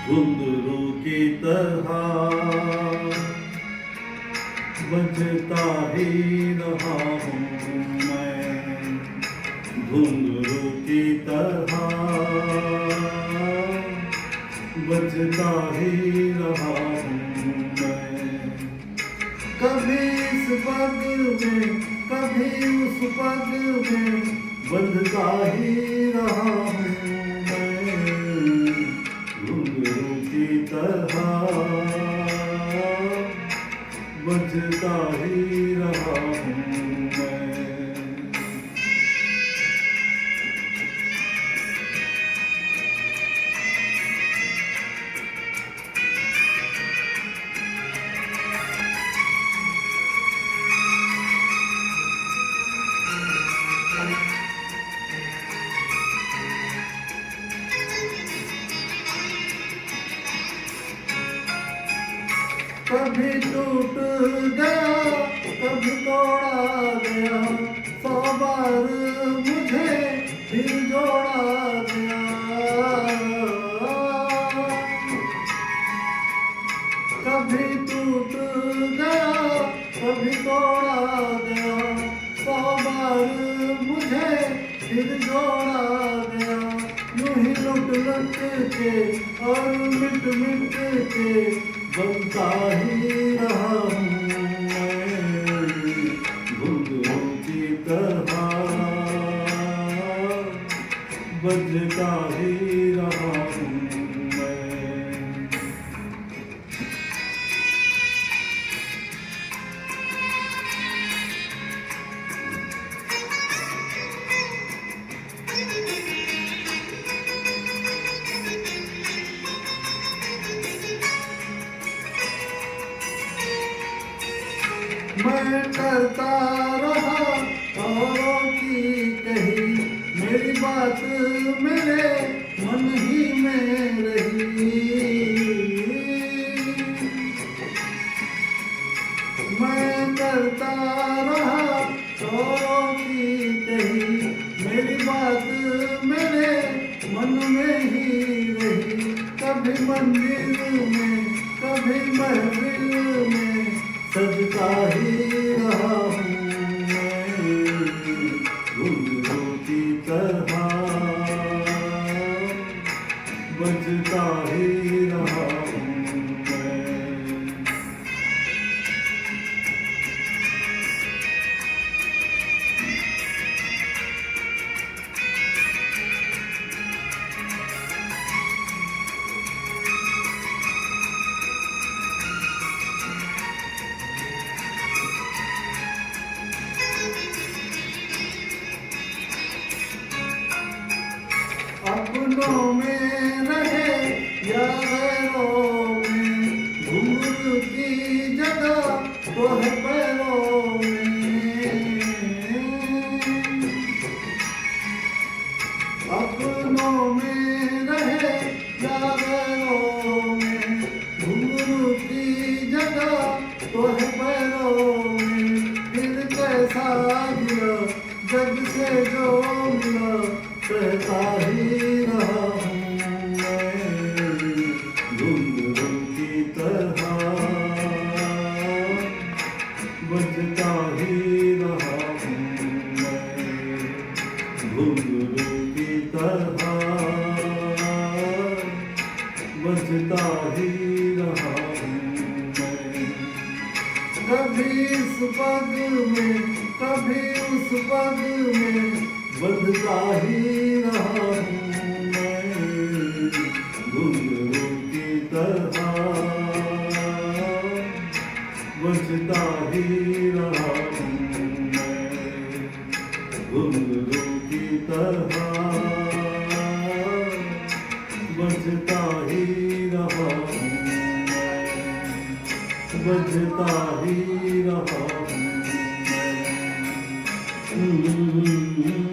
घुंघरू की तरह बजता ही रहा हूँ मैं, घुंघरू की तरह बजता ही रहा हूँ मैं। कभी इस पग में कभी उस पग में बंधता ही रहा हूँ मैं, घुंघरू की तरह बजता ही रहा हूँ मैं। कभी टूट गया कभी तोड़ा गया, 100 बार मुझे फिर जोड़ा गया। कभी टूट गया कभी तोड़ा गया, 100 बार मुझे फिर जोड़ा गया। यूं ही लुट लुट के और मिट मिट के बनता ही रहा हूँ मैं, घुंघरू की तरह बजता ही रहा हूँ मैं। मैं करता रहा औरों की कही, मेरी बात मेरे मन ही में रही। मैं करता रहा औरों की कही, मेरी बात मेरे मन में ही रही। कभी मंदिर में कभी महफिल में सजता ही रहा हूँ मैं, घुंघरू की तरह बजता ही रहा हूँ मैं। अपनों में रहे या गैरों में, घुंघरू की जगह तो है पैरों में। अपनों में रहे या गैरों में, घुंघरू की जगह तो है पैरों में। फिर कैसा गिरा जग से जो मिला, सहता ही रहा हूँ मैं, घुंघरू की तरह बजता ही रहा हूँ मैं, घुंघरू की तरह बजता ही रहा हूँ मैं। कभी इस पग में कभी उस पग में बंधता ही रहा हूँ मैं, घुंघरू की तरह बजता ही रहा हूँ मैं, घुंघरू की तरह बजता ही रहा हूँ मैं, बजता ही रहा हूँ मैं।